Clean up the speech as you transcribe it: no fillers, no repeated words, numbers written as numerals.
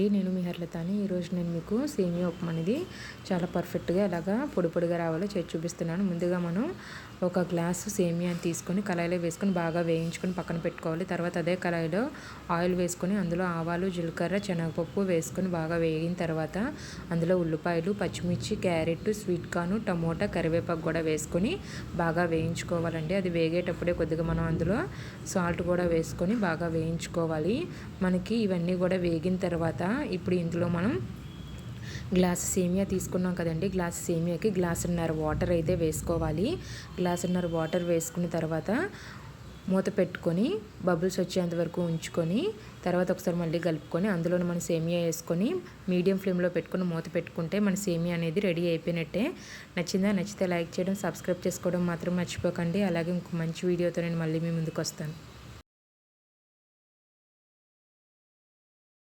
అండి, నేను మీ హర్లతాని. ఈరోజు నేను మీకు సేమియా ఉప్మా అనేది చాలా పర్ఫెక్ట్గా ఎలాగా పొడి పొడిగా రావాలో చేసి చూపిస్తున్నాను. ముందుగా మనం ఒక గ్లాసు సేమియాని తీసుకొని కళాయిలో వేసుకొని బాగా వేయించుకొని పక్కన పెట్టుకోవాలి. తర్వాత అదే కళాయిలో ఆయిల్ వేసుకొని అందులో ఆవాలు, జీలకర్ర, శనగపప్పు వేసుకొని బాగా వేగిన తర్వాత అందులో ఉల్లిపాయలు, పచ్చిమిర్చి, క్యారెట్, స్వీట్ కార్న్, టమోటా, కరివేపాకు కూడా వేసుకొని బాగా వేయించుకోవాలండి. అది వేగేటప్పుడే కొద్దిగా మనం అందులో సాల్ట్ కూడా వేసుకొని బాగా వేయించుకోవాలి. మనకి ఇవన్నీ కూడా వేగిన తర్వాత ఇప్పుడు ఇందులో మనం గ్లాస్ సేమియా తీసుకున్నాం కదండి, గ్లాస్ సేమియాకి గ్లాసున్నర వాటర్ అయితే వేసుకోవాలి. గ్లాసున్నర వాటర్ వేసుకున్న తర్వాత మూత పెట్టుకొని బబుల్స్ వచ్చేంత వరకు ఉంచుకొని తర్వాత ఒకసారి మళ్ళీ కలుపుకొని అందులో మన సేమియా వేసుకొని మీడియం ఫ్లేమ్లో పెట్టుకొని మూత పెట్టుకుంటే మన సేమియా అనేది రెడీ అయిపోయినట్టే. నచ్చితే లైక్ చేయడం, సబ్స్క్రైబ్ చేసుకోవడం మాత్రం మర్చిపోకండి. అలాగే ఇంకో మంచి వీడియోతో నేను మళ్ళీ మీ ముందుకు వస్తాను.